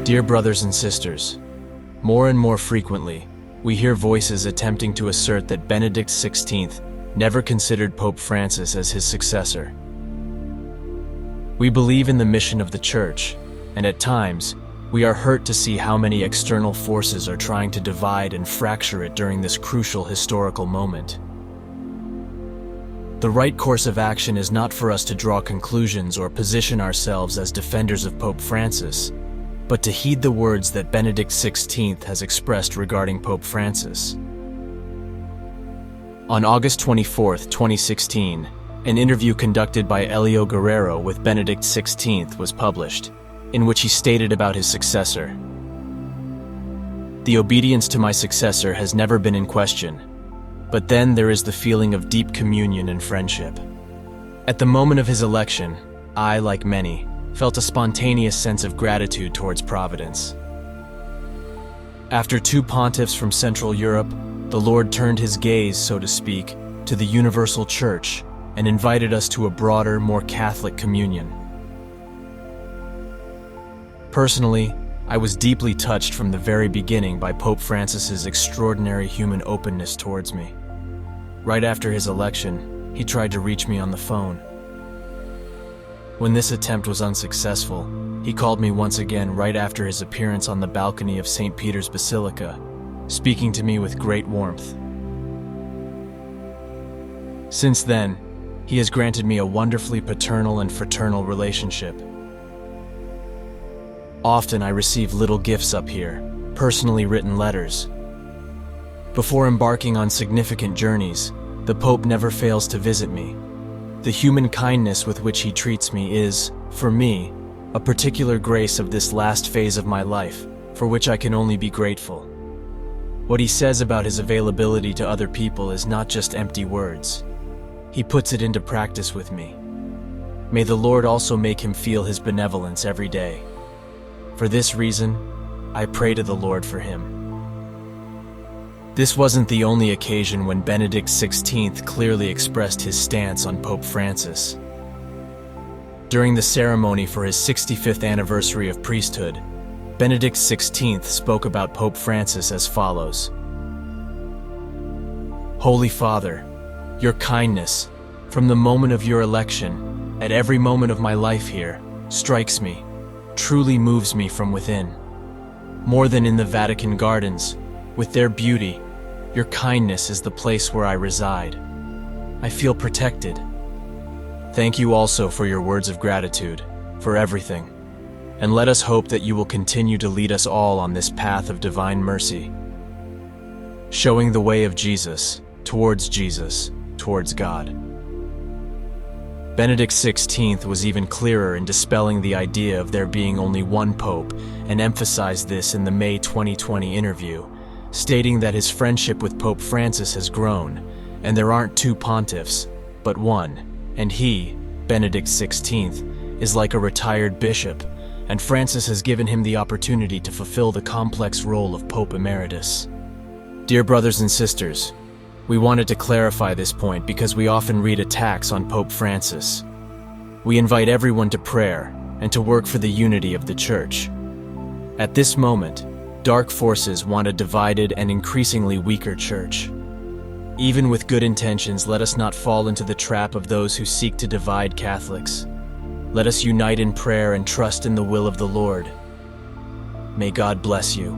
Dear brothers and sisters, more and more frequently, we hear voices attempting to assert that Benedict XVI never considered Pope Francis as his successor. We believe in the mission of the Church, and at times, we are hurt to see how many external forces are trying to divide and fracture it during this crucial historical moment. The right course of action is not for us to draw conclusions or position ourselves as defenders of Pope Francis, but to heed the words that Benedict XVI has expressed regarding Pope Francis. On August 24, 2016, an interview conducted by Elio Guerrero with Benedict XVI was published, in which he stated about his successor. The obedience to my successor has never been in question, but then there is the feeling of deep communion and friendship. At the moment of his election, I, like many, felt a spontaneous sense of gratitude towards Providence. After two pontiffs from Central Europe, the Lord turned his gaze, so to speak, to the universal Church and invited us to a broader, more Catholic communion. Personally, I was deeply touched from the very beginning by Pope Francis's extraordinary human openness towards me. Right after his election, he tried to reach me on the phone. When this attempt was unsuccessful, he called me once again right after his appearance on the balcony of St. Peter's Basilica, speaking to me with great warmth. Since then, he has granted me a wonderfully paternal and fraternal relationship. Often I receive little gifts up here, personally written letters. Before embarking on significant journeys, the Pope never fails to visit me. The human kindness with which he treats me is, for me, a particular grace of this last phase of my life, for which I can only be grateful. What he says about his availability to other people is not just empty words. He puts it into practice with me. May the Lord also make him feel his benevolence every day. For this reason, I pray to the Lord for him. This wasn't the only occasion when Benedict XVI clearly expressed his stance on Pope Francis. During the ceremony for his 65th anniversary of priesthood, Benedict XVI spoke about Pope Francis as follows. Holy Father, your kindness, from the moment of your election, at every moment of my life here, strikes me, truly moves me from within. More than in the Vatican gardens, with their beauty, your kindness is the place where I reside. I feel protected. Thank you also for your words of gratitude, for everything. And let us hope that you will continue to lead us all on this path of divine mercy, showing the way of Jesus, towards God. Benedict XVI was even clearer in dispelling the idea of there being only one pope and emphasized this in the May 2020 interview, stating that his friendship with Pope Francis has grown, and there aren't two pontiffs, but one, and he, Benedict XVI, is like a retired bishop, and Francis has given him the opportunity to fulfill the complex role of Pope Emeritus. Dear brothers and sisters, we wanted to clarify this point because we often read attacks on Pope Francis. We invite everyone to prayer and to work for the unity of the Church. At this moment, dark forces want a divided and increasingly weaker Church. Even with good intentions, let us not fall into the trap of those who seek to divide Catholics. Let us unite in prayer and trust in the will of the Lord. May God bless you.